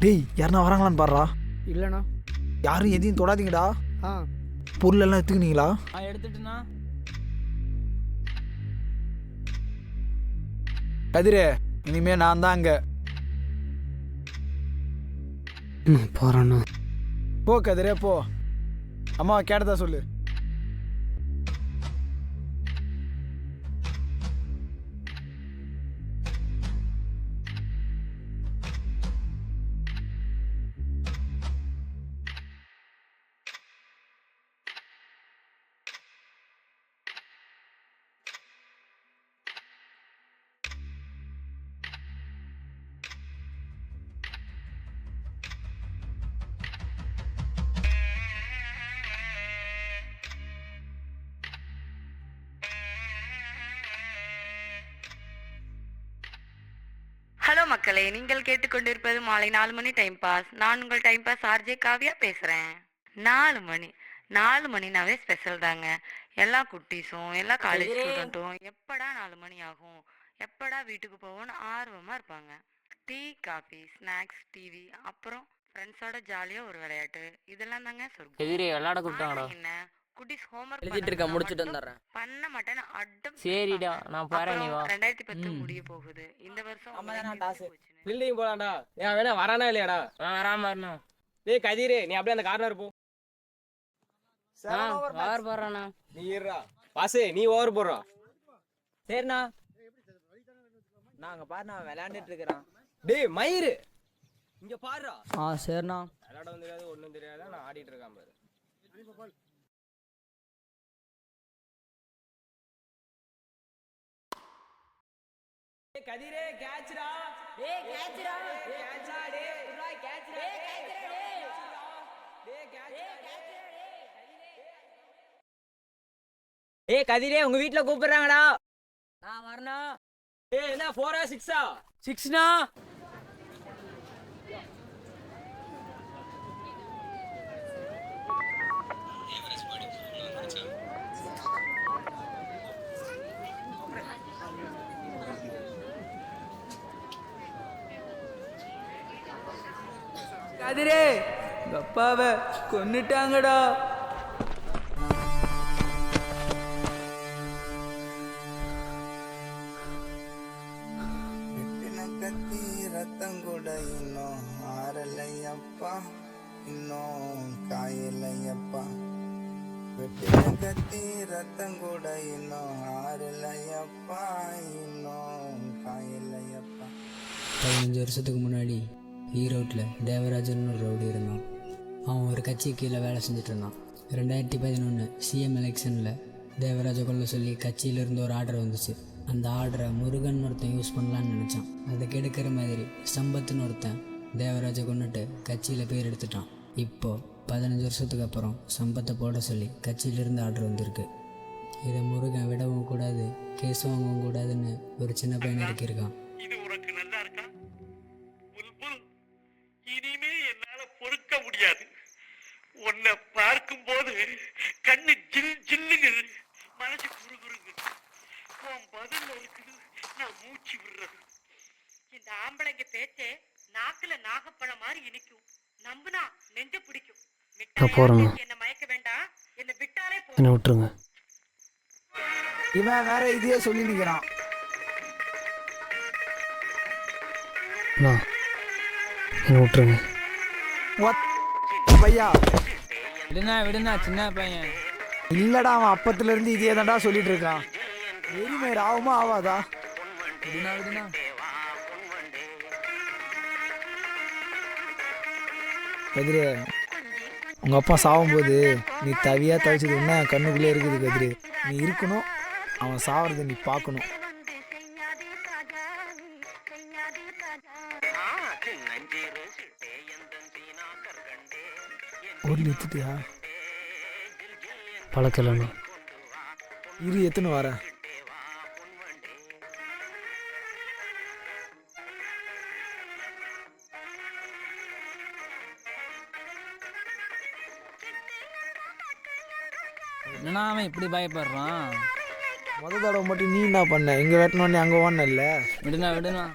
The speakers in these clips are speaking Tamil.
டேய் யாருன்னா வராங்களான்னு பாடுறா. இல்லைண்ணா. யாரும் எதையும் தொடாதீங்கடா. ஆ பொருள் எல்லாம் எடுத்துக்கினீங்களா? எடுத்துட்டுண்ணா. கதிரே இனிமே நான் தான் அங்கே. போகிறேண்ணா. போ கதிரே போ. அம்மா கேட்டதா சொல்லு. ஹலோ மக்களே, நீங்கள் கேட்டுக்கொண்டிருப்பது மாலை 4 மணி டைம் பாஸ். நான் உங்கள் டைம் பாஸ் ஆர்ஜே காவியா பேசுறேன். 4 மணினாவே ஸ்பெஷல் தாங்க. எல்லா குட்டீஸும் எல்லா காலேஜ் ஸ்டூடெண்ட்டும் எப்படா 4 மணி ஆகும், எப்படா வீட்டுக்கு போவோம்னு ஆர்வமா இருப்பாங்க. டீ, காஃபி, ஸ்நாக்ஸ், டிவி, அப்புறம் ஃப்ரெண்ட்ஸோட ஜாலியா ஒரு விளையாட்டு, இதெல்லாம் தாங்க சொர்க்கம். எதிரே விளையாட கூப்பிட்டாங்கடா. என்ன குட்டீஸ் ஹோம்வொர்க் எழுதிட்டு இருக்க, முடிச்சுட்டு வந்துடுறேன். பண்ண மாட்டேன்னு அடம். சரிடா, நான் போறேன், நீ வா. 2010 முடிய போகுது. இந்த வருஷம் பில்டிங் போலாம்டா. ஏன் வேணா வரானா இல்லையாடா? வராம வரணும். டேய் கதிரே, நீ அப்படியே அந்த கார்னர் போ. ஓவர் போடுறானா? நீ இருடா பாசே, நீ ஓவர் போடுறா. சரிண்ணா. நாங்க பாருண்ணா விளையாண்டுட்டு இருக்கிறான். டேய் மயிறு, இங்க பாருடா. சரிண்ணா. விளையாட தெரியாது, ஒன்றும் தெரியாது, நான் ஆடிட்டு இருக்கான் பாரு. கதிரே கேட்ச்டா. டேய் கேட்ச்டா. டேய் கேட்ச்டா. டேய் புறா கேட்ச்டா. டேய் கேட்ச்டா. டேய் கேட்ச்டா. ஏய் கதிரே, உங்க வீட்ல கூப்பிடுறாங்கடா. நான் வரணும். டேய் என்ன 4 ஆ 6 ஆ? 6ண்ணா. கதிரே, அப்பாவை கொன்னுட்டாங்கடா. கத்தி ரத்தம் கூட இன்னும் ஆறலையப்பா, இன்னும் காயலையப்பா. வெட்டின கத்தி ரத்தம் கூட இன்னும் ஆறலையப்பா, இன்னும் காயலையப்பா. 15 வருஷத்துக்கு முன்னாடி ஈரோட்டில் தேவராஜன் ஒரு ரவுடி இருந்தான். அவன் ஒரு கட்சி கீழே வேலை செஞ்சுட்டு இருந்தான். 2011 சிஎம் எலெக்ஷனில் தேவராஜை கொள்ள சொல்லி கட்சியிலேருந்து ஒரு ஆர்டர் வந்துச்சு. அந்த ஆர்டரை முருகன் ஒருத்தன் யூஸ் பண்ணலான்னு நினச்சான். அதை கெடுக்கிற மாதிரி சம்பத்துன்னு ஒருத்தன் தேவராஜை கொண்டுட்டு கட்சியில் பேர் எடுத்துட்டான். இப்போது 15 வருஷத்துக்கு அப்புறம் சம்பத்தை போட சொல்லி கட்சியிலேருந்து ஆர்டர் வந்திருக்கு. இதை முருகன் விடவும் கூடாது, கேஸ் வாங்கவும் கூடாதுன்னு ஒரு சின்ன பையன் இருக்கிருக்கான். இது உனக்கு நல்லா இருக்கா புல்புல்? இனிமே என்னால பொறுக்க முடியாது. உன்னை பார்க்கும் போது கண்ணு ஜில் ஜில்லுங்குது, மனசு குறுகுறுங்குது. உன் பதில் இருக்குது, நான் மூச்சு விடுறது. இந்த ஆம்பளைங்க பேச்சே நாக்குல நாகப்பழம் மாதிரி இனிக்கும். நம்புனா நெஞ்ச பிடிக்கும். போறேன். என்ன மயக்க வேண்டாம், என்ன விட்டாலே என்ன விட்டுருங்க. இவன் வேற இதையே சொல்லி நிற்கிறான். என்ன விட்டுருங்க. பையா விடுண்ணா, சின்ன பையன். இல்லடா, அவன் அப்பத்துல இருந்து இதே தான்டா சொல்லிட்டு இருக்கான். எரிமயிர் ஆகுமா ஆவாதா? விடுண்ணா. கதிரே, உங்க அப்பா சாகும்போது நீ தவியா தவிச்சது என்ன கண்ணுக்குள்ளே இருக்குது. கதிரே, நீ இருக்கணும், அவன் சாவறதை நீ பார்க்கணும். ஊர்ல எத்துட்டியா? பழக்கலண்ணா. இரு எத்துன்னு வரேன். என்னண்ணா அவன் இப்படி பயப்படுறான்? முத தடவை மட்டும் நீ என்ன பண்ண? இங்கே வெட்டணுன்னே அங்கே ஓடன இல்லை. விடுண்ணா.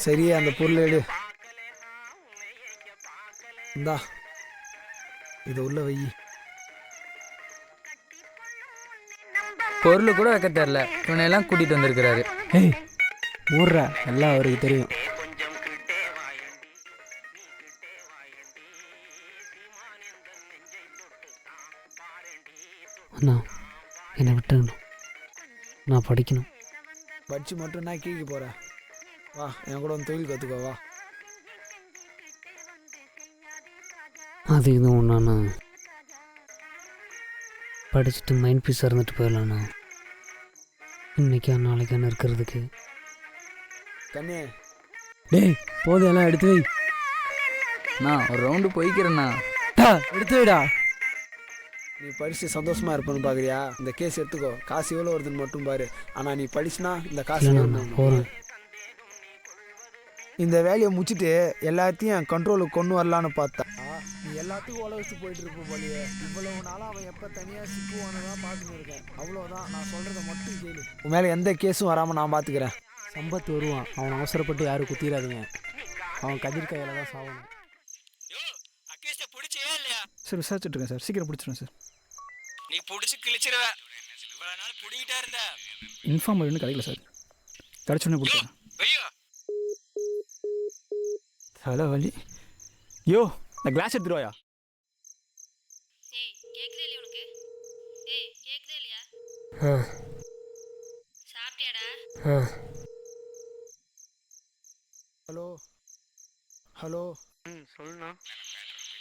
சரி அந்த பொருளை எடு. இந்தா இதை உள்ள வை. பொருள் கூட வைக்க தெரில, இவனையெல்லாம் கூட்டிகிட்டு வந்திருக்கிறாரு. ஏய் மூடுறா, எல்லாம் அவருக்கு தெரியும். அண்ணா என்னை விட்டுருங்கண்ணா, நான் படிக்கணும். படிச்சு மட்டும் நான் கீழே போகிறேன். வா என் கூட வந்து தொழில் கற்றுக்கோ வா. அது இதுவும் ஒன்றாண்ணா, படிச்சுட்டு மைண்ட் பீஸாக இருந்துட்டு போயிடலாண்ணா. இன்னைக்கா நாளைக்கான இருக்கிறதுக்கு. கண்ணே டேய் போதும், எல்லாம் எடுத்து வை. நான் ஒரு ரவுண்டு போய்க்கிறேண்ணா. எடுத்து வைடா. நீ படிச்சு சந்தோஷமா இருப்பேன்னு பார்க்குறியா? இந்த கேஸ் எடுத்துக்கோ, காசு எவ்வளோ வருதுன்னு மட்டும் பாரு. ஆனால் நீ படிச்சுனா இந்த காசு இல்லைண்ணா நான் போகிறேன். இந்த வேலையை முடிச்சுட்டு எல்லாத்தையும் கண்ட்ரோலுக்கு கொண்டு வரலான்னு பார்த்தா நீ எல்லாத்துக்கும் உழ வச்சு போயிட்டு இருப்ப போலியே. இவ்வளவு நாளாக அவன் எப்போ தனியாக சிக்குவானு தான் பார்த்துன்னு இருக்கேன். அவ்வளோதான், நான் சொல்கிறத மட்டும் கேளு. உன் மேலே எந்த கேஸும் வராமல் நான் பார்த்துக்கிறேன். சம்பத் வருவான், அவன் அவசரப்பட்டு யாரும் குத்திடாதீங்க. அவன் கதிர் கையில் தான் சாவணும். சார் விசாரிச்சுட்டு இருக்கேன் சார், சீக்கிரம் பிடிச்சிடுவேன் சார். நீ புடிச்சு கிழிச்சிருவ. இவ்வளவு நாள் புடிக்கிட்டே இருந்த. இன்ஃபார்ம் இன்னும் கிடைக்கல சார், கிடைச்சோன்னே பிடிச்சிடுறேன். ஹலோ வலி. யோ நான் கிளாஸ் எடுத்துருவாயா? Hello hello. சொல்லுண்ணா.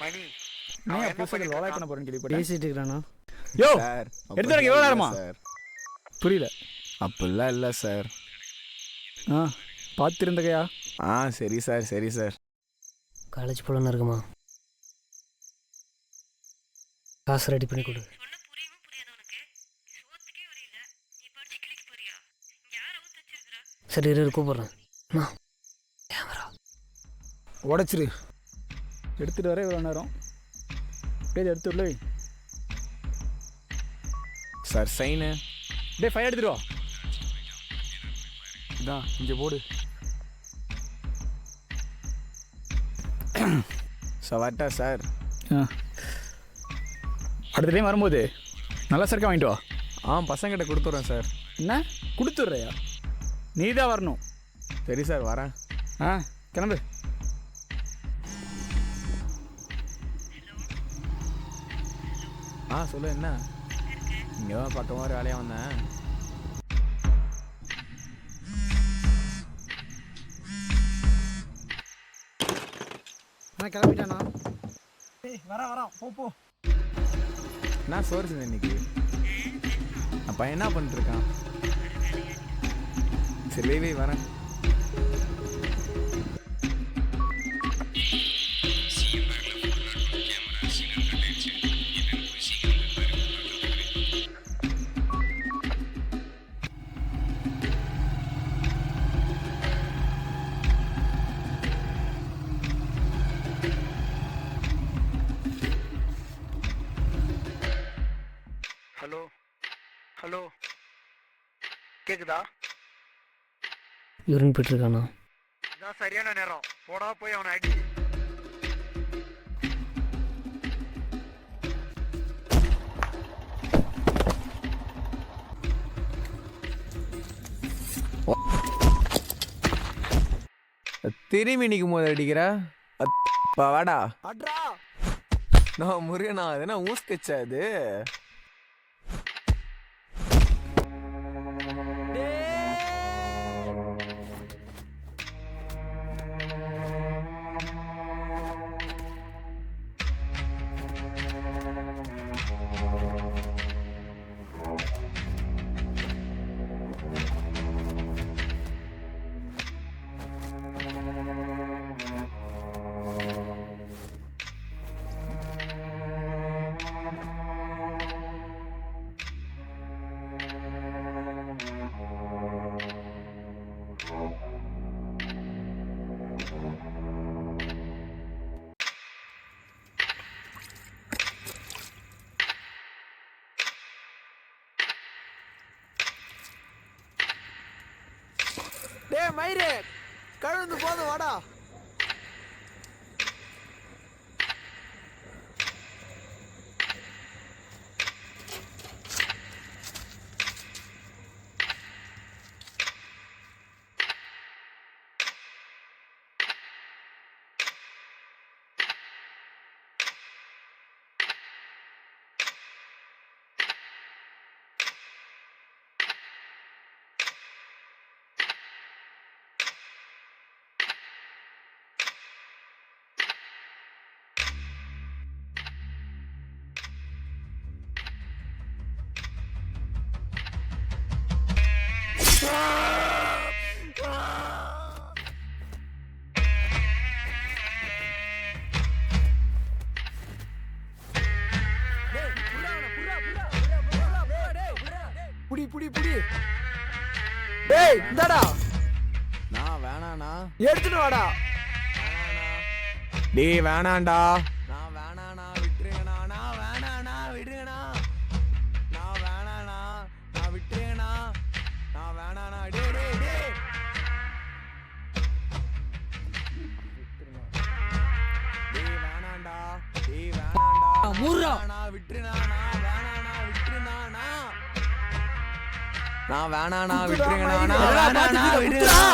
மணி நான் புதுசாக லோலாய் பண்ண போகிறேன்னு கேள்விப்பட்டேன். பேசிட்டு இருக்கிறானா? யோ சார் எடுத்து வரீங்க, எவ்வளோ நேரமா? புரியல. அப்படிலாம் இல்லை சார். ஆ பார்த்துருந்தகையா? சரி சார் சரி சார். காலேஜ் போலன்னு இருக்குமா? காசு ரெடி பண்ணி கொடு. சரி இரு கூப்பிட்றேன். கேமரா உடச்சிரு. எடுத்துகிட்டு வர இவ்வளோ நேரம் பேஜ் எடுத்துடல. Sir sign. டே ஃபைல் எடுத்துட்டு வா. இதான் இங்கே போடு. சார் வரட்டா சார்? அடுத்த டைம் வரும்போது நல்லா சரக்கா வாங்கிட்டு வா. பசங்கிட்ட கொடுத்துட்றேன் சார். என்ன கொடுத்துட்றியா? நீ தான் வரணும். சரி சார் வரேன். கிளம்பு. சொல்லு என்ன? இங்கே தான் பக்கமாக ஒரு வேலையாக வந்தேன். நான் கிளம்பிட்டானா? வரான் போ போ. என்ன சோறு செஞ்சேன் இன்னைக்கு? பையன் என்ன பண்ணிட்டு இருக்கான்? சரி வை வரேன். ஹலோ ஹலோ கேக்குதா? யூரின் போயிட்டுருக்கானா? இதான் சரியான நேரம். போடா போய் அவனை அடி. திரும்பி நிற்கும் போது அடிக்கிற வாடா. அட்ரா நான் முருகனா, அது என்ன ஊஸ்கச்சா அது? டே மயிறு கழுந்து போதும் வாடா. புடி புடி புடி. டேய் இந்தாடா. நான் வேணாண்ணா. எடுத்துட்டு வாடா. டேய் வேணாண்டா. நான் வேணாண்ணா, விட்டுருங்கண்ணா. நான் வேணாண்ணா, விடுங்கண்ணா. நான் வேணாண்ணா, நான் விட்டுருங்கண்ணா. நான் வேணாண்ணா. டேய் டேய் டேய். டேய் வேணாண்டா. டேய் வேணாண்டா. மூர்றா. நான் விட்டுருண்ணா. நான் வேணாண்ணா, விட்டுருண்ணா. நான் வேணாண்ணா, விட்டுருங்கண்ணா. நான் வேணாண்ணா, விடுங்கண்ணா.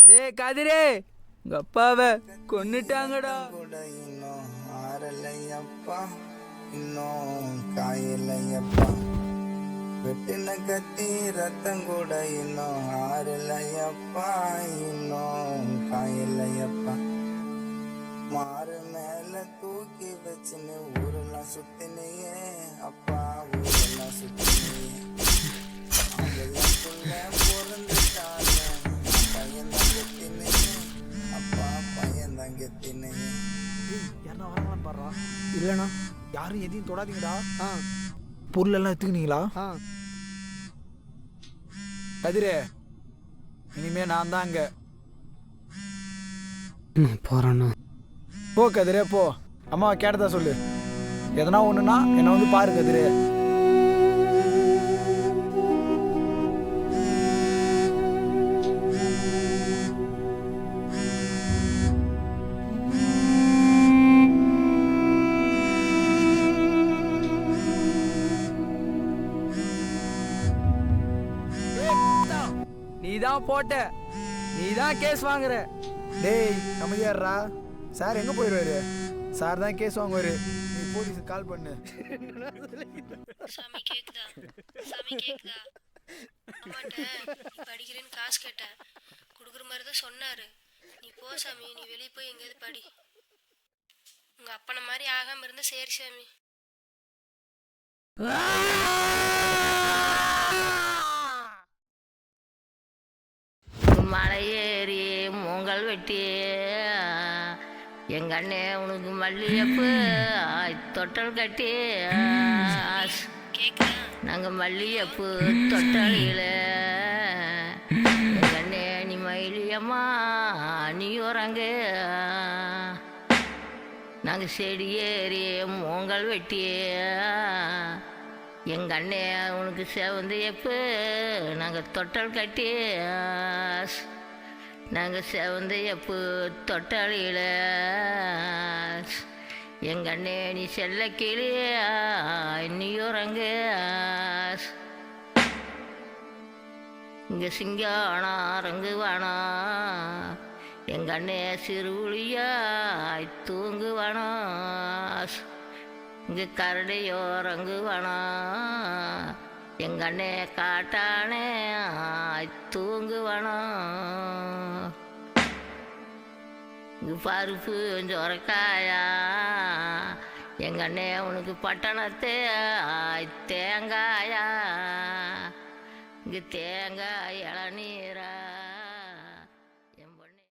டேய் கதிரே, உங்க அப்பாவை கொன்னுட்டாங்கடா. இன்னும் ஆறலையப்பா, இன்னும் காயலையப்பா. வெட்டின கத்தி ரத்தம் கூட இன்னும் ஆறலையப்பா, இன்னும் காயலையப்பா. மாறு மேல தூக்கி வச்சுன்னு ஊரெல்லாம் சுத்தினியே அப்பா, ஊரெல்லாம் சுத்தினியே. அவளுக்குள்ள பொருந்துட்டாங்க பையன்தான் கெத்தினே அப்பா, பையன்தான் கெத்தினே. யாருன்னா வராங்களான்னு பாடுறா. இல்லைண்ணா. யாரும் எதையும் தொடாதீங்கடா. ஆ பொருள் எல்லாம் எடுத்துக்கினீங்களா? ஆ கதிரே, இனிமே நான் தான் அங்க. நான் போகிறேண்ணா. போ கதிரே போ. அம்மாவை கேட்டதா சொல்லு. எதனா ஒண்ணுன்னா என்னை வந்து பாரு கதிரே. நீதான் போட்ட, நீதான் கேஸ் வாங்குற. டேய் அமைதியாடுறா. சார் எங்க போயிடுவாரு? சார் தான் கேஸ் வாங்குவாரு. நீ போலீஸுக்கு கால் பண்ணு. சாமி கேக்குதா? சாமி கேக்குதா? அம்மாட்ட நீ படிக்கிறேன்னு காசு கேட்டேன், கொடுக்குற மாதிரி தான் சொன்னாரு. நீ போ சாமி, நீ வெளியே போய் எங்கேயாவது படி. உங்க அப்பனை மாதிரி ஆகாம இருந்தா சரி சாமி. மலையேறி மூங்கல் வெட்டி எங்க அண்ணே உனக்கு மல்லிகைப்பூ தொட்டல் கட்டி நாங்கள் மல்லிகைப்பூ தொட்டலில் எங்க அண்ணே நீ மயிலியம்மா நீ உறங்க. நாங்கள் செடி ஏறி மூங்கல் வெட்டி எங்க அண்ணே உனக்கு செவந்தையப்பு நாங்கள் தொட்டல் கட்டி நாங்கள் செவந்தையப்பு தொட்டலில் எங்க அண்ணே நீ செல்ல கிளி நீ உறங்க. இங்கே சிங்கானா ரங்குவானா எங்க அண்ணே சிறுபுளியா தூங்குவானா. இங்கே கரடியோ ரங்குவானா எங்க அண்ணே காட்டானே தூங்குவானா. இங்கே பருப்பு சொரக்காயா எங்க அண்ணே உனக்கு பட்டணத்து தேங்காயா. இங்கே தேங்காய் இளநீரா.